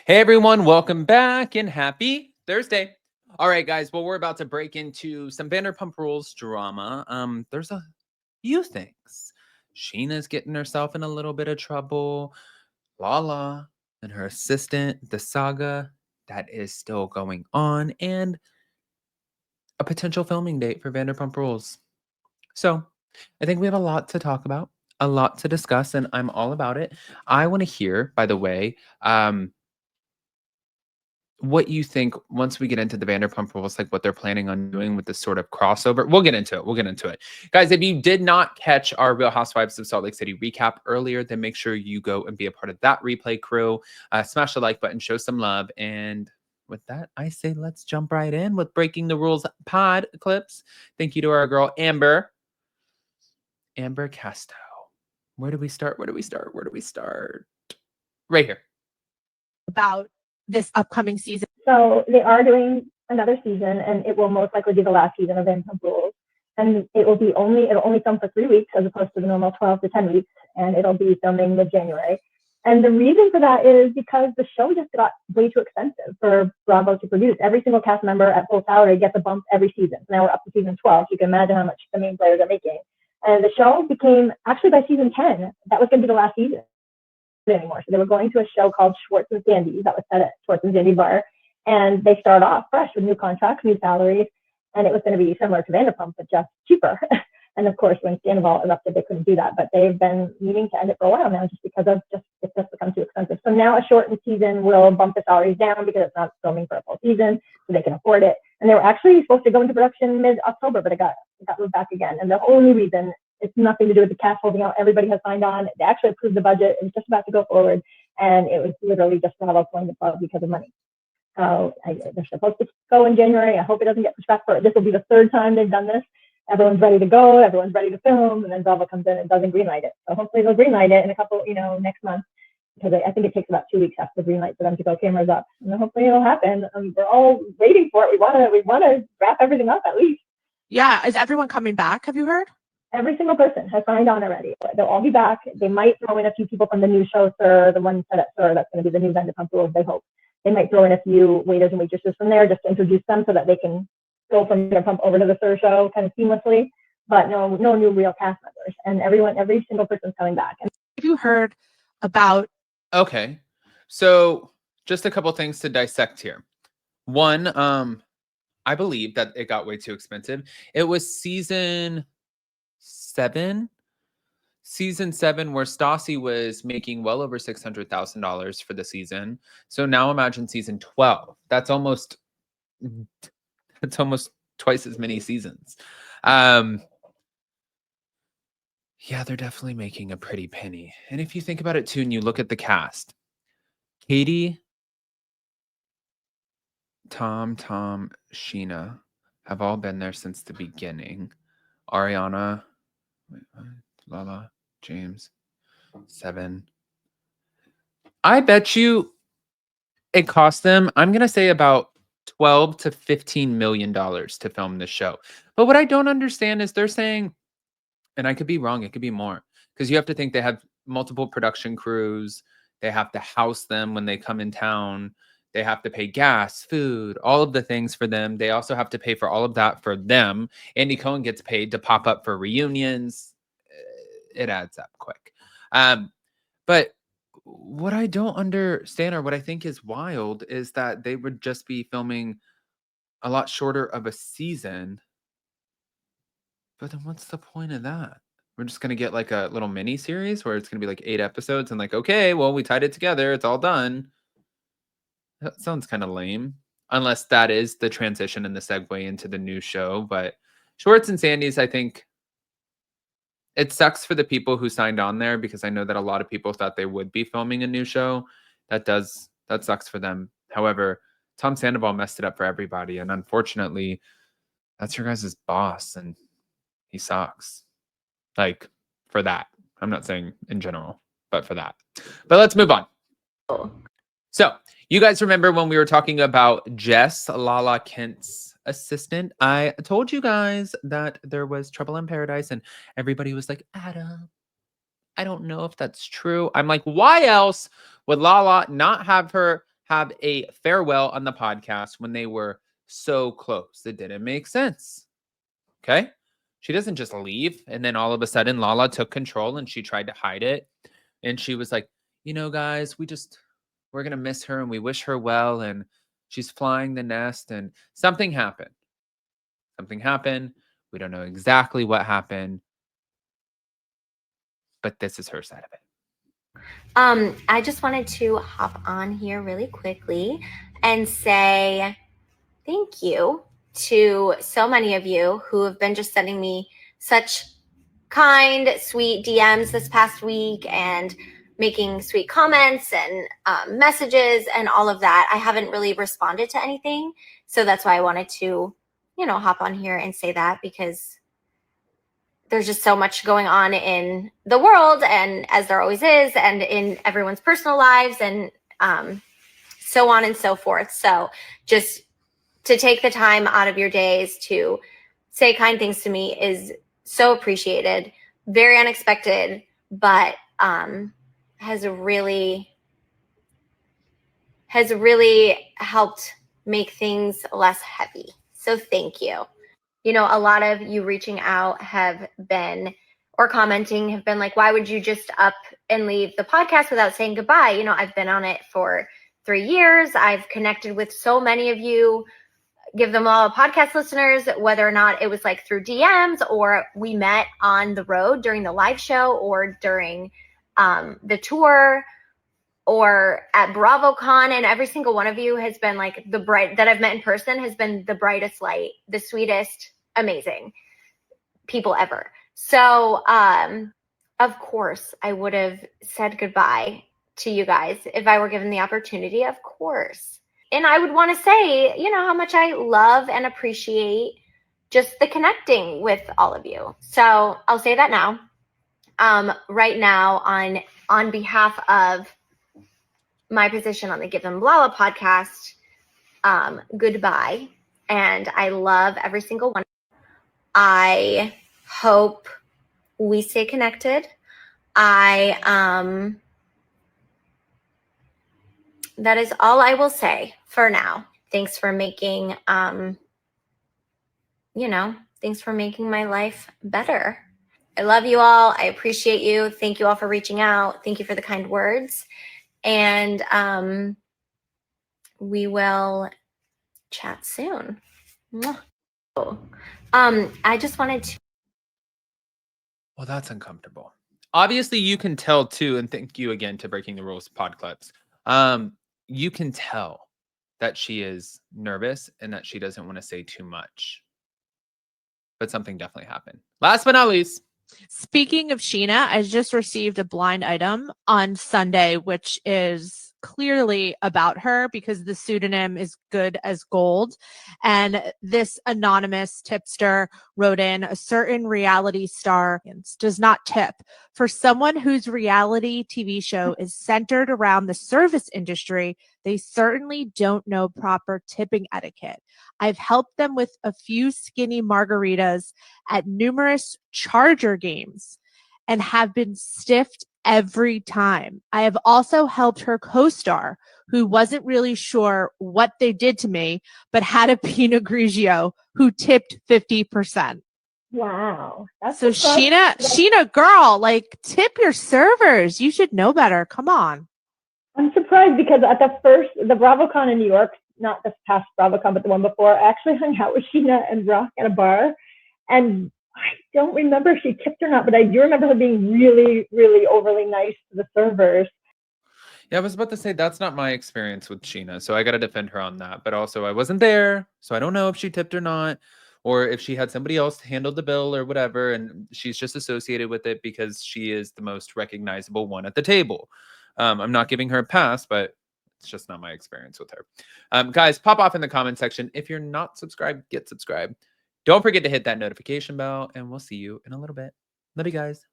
Hey everyone, welcome back and happy Thursday. All right, guys. Well, we're about to break into some Vanderpump Rules drama. There's a few things. Sheena's getting herself in a little bit of trouble. Lala and her assistant, the saga that is still going on, and a potential filming date for Vanderpump Rules. So, I think we have a lot to talk about, a lot to discuss, and I'm all about it. I want to hear, by the way, what you think once we get into the Vanderpump Rules, like what they're planning on doing with this sort of crossover. We'll get into it. We'll get into it. Guys, if you did not catch our Real Housewives of Salt Lake City recap earlier, then make sure you go and be a part of that replay crew. Smash the like button, show some love. And with that, I say let's jump right in with Breaking the Rules pod clips. Thank you to our girl, Amber Casto. Where do we start? Where do we start? Where do we start? Right here. About this upcoming season. So they are doing another season, and it will most likely be the last season of Vanderpump Rules. And it'll only film for 3 weeks as opposed to the normal 12 to 10 weeks, and it'll be filming mid-January. And the reason for that is because the show just got way too expensive for Bravo to produce. Every single cast member at full salary gets a bump every season. Now we're up to season 12, so you can imagine how much the main players are making. And the show became, actually by season 10, that was going to be the last season anymore. So they were going to a show called Schwartz and Sandy's that was set at Schwartz and Sandy Bar. And they start off fresh with new contracts, new salaries, and it was going to be similar to Vanderpump, but just cheaper. And of course, when Scandal erupted, they couldn't do that. But they've been meaning to end it for a while now, just because of it's just become too expensive. So now a shortened season will bump the salaries down because it's not filming for a full season, so they can afford it. And they were actually supposed to go into production mid-October, but it got moved back again. And the only reason, it's nothing to do with the cast holding out. Everybody has signed on. They actually approved the budget. It was just about to go forward, and it was literally just Bravo pulling the plug because of money. So they're supposed to go in January. I hope it doesn't get pushed back for it. This will be the third time they've done this. Everyone's ready to go. Everyone's ready to film, and then Bravo comes in and doesn't greenlight it. So hopefully they'll greenlight it in a couple, next month, because I think it takes about 2 weeks after the greenlight for them to go cameras up. And then hopefully it'll happen. We're all waiting for it. We want to wrap everything up at least. Yeah, is everyone coming back? Have you heard? Every single person has signed on already. They'll all be back. They might throw in a few people from the new show, Sir, the one set at Sir, that's going to be the new Vanderpump Rules, they hope. They might throw in a few waiters and waitresses from there just to introduce them so that they can go from Vanderpump over to the Sir show kind of seamlessly. But no new real cast members. And every single person's coming back. And have you heard about? Okay, so just a couple things to dissect here. One, I believe that it got way too expensive. It was season 7 where Stassi was making well over $600,000 for the season. So now imagine season 12. That's almost twice as many seasons. Yeah, they're definitely making a pretty penny. And if you think about it too, and you look at the cast, Katie, Tom, Sheena have all been there since the beginning. Ariana, Lala, James, 7. I bet you it cost them, I'm going to say about $12 to $15 million to film this show. But what I don't understand is they're saying, and I could be wrong, it could be more, because you have to think they have multiple production crews. They have to house them when they come in town. They have to pay gas, food, all of the things for them. They also have to pay for all of that for them. Andy Cohen gets paid to pop up for reunions. It adds up quick. But what I don't understand, or what I think is wild, is that they would just be filming a lot shorter of a season. But then what's the point of that? We're just going to get like a little mini series where it's going to be like 8 episodes and like, okay, well, we tied it together. It's all done. That sounds kind of lame, unless that is the transition and the segue into the new show. But Schwartz and Sandy's, I think it sucks for the people who signed on there, because I know that a lot of people thought they would be filming a new show. That sucks for them. However, Tom Sandoval messed it up for everybody. And unfortunately, that's your guys' boss. And he sucks. Like, for that. I'm not saying in general, but for that. But let's move on. So, you guys remember when we were talking about Jess, Lala Kent's assistant? I told you guys that there was trouble in paradise, and everybody was like, Adam, I don't know if that's true. I'm like, why else would Lala not have her have a farewell on the podcast when they were so close. It didn't make sense. Okay? She doesn't just leave and then all of a sudden Lala took control and she tried to hide it. And she was like, guys, we're going to miss her and we wish her well. And she's flying the nest and something happened. Something happened. We don't know exactly what happened, but this is her side of it. I just wanted to hop on here really quickly and say thank you to so many of you who have been just sending me such kind, sweet DMs this past week and making sweet comments and messages and all of that. I haven't really responded to anything. So that's why I wanted to, hop on here and say that, because there's just so much going on in the world, and as there always is, and in everyone's personal lives, and so on and so forth. So just to take the time out of your days to say kind things to me is so appreciated. Very unexpected, but has really helped make things less heavy. So thank you. A lot of you reaching out have been, or commenting, have been like, why would you just up and leave the podcast without saying goodbye? I've been on it for 3 years. I've connected with so many of you, give them all podcast listeners, whether or not it was like through DMs or we met on the road during the live show or during the tour or at BravoCon, and every single one of you has been like that I've met in person has been the brightest light, the sweetest, amazing people ever. So, of course, I would have said goodbye to you guys if I were given the opportunity, of course. And I would want to say, how much I love and appreciate just the connecting with all of you. So I'll say that now. Right now, on behalf of my position on the Give Them Lala podcast, goodbye. And I love every single one. I hope we stay connected. That is all I will say for now. Thanks for making, thanks for making my life better. I love you all. I appreciate you. Thank you all for reaching out. Thank you for the kind words. And we will chat soon. I just wanted to. Well, that's uncomfortable. Obviously, you can tell too, and thank you again to Breaking the Rules pod clips. You can tell that she is nervous and that she doesn't want to say too much. But something definitely happened. Last but not least. Speaking of Sheena, I just received a blind item on Sunday, which is clearly about her because the pseudonym is Good as Gold. And this anonymous tipster wrote in, a certain reality star does not tip. For someone whose reality TV show is centered around the service industry, they certainly don't know proper tipping etiquette. I've helped them with a few skinny margaritas at numerous Charger games and have been stiffed every time. I have also helped her co-star, who wasn't really sure what they did to me, but had a Pinot Grigio, who tipped 50%. Wow. That's so Sheena, girl, like, tip your servers. You should know better. Come on. I'm surprised because at the BravoCon in New York, not this past BravoCon, but the one before, I actually hung out with Sheena and Brock at a bar, and I don't remember if she tipped or not, but I do remember her being really, really overly nice to the servers. Yeah, I was about to say that's not my experience with Sheena, so I got to defend her on that. But also, I wasn't there, so I don't know if she tipped or not, or if she had somebody else handle the bill or whatever, and she's just associated with it because she is the most recognizable one at the table. I'm not giving her a pass, but it's just not my experience with her. Guys, pop off in the comment section. If you're not subscribed, get subscribed. Don't forget to hit that notification bell, and we'll see you in a little bit. Love you guys.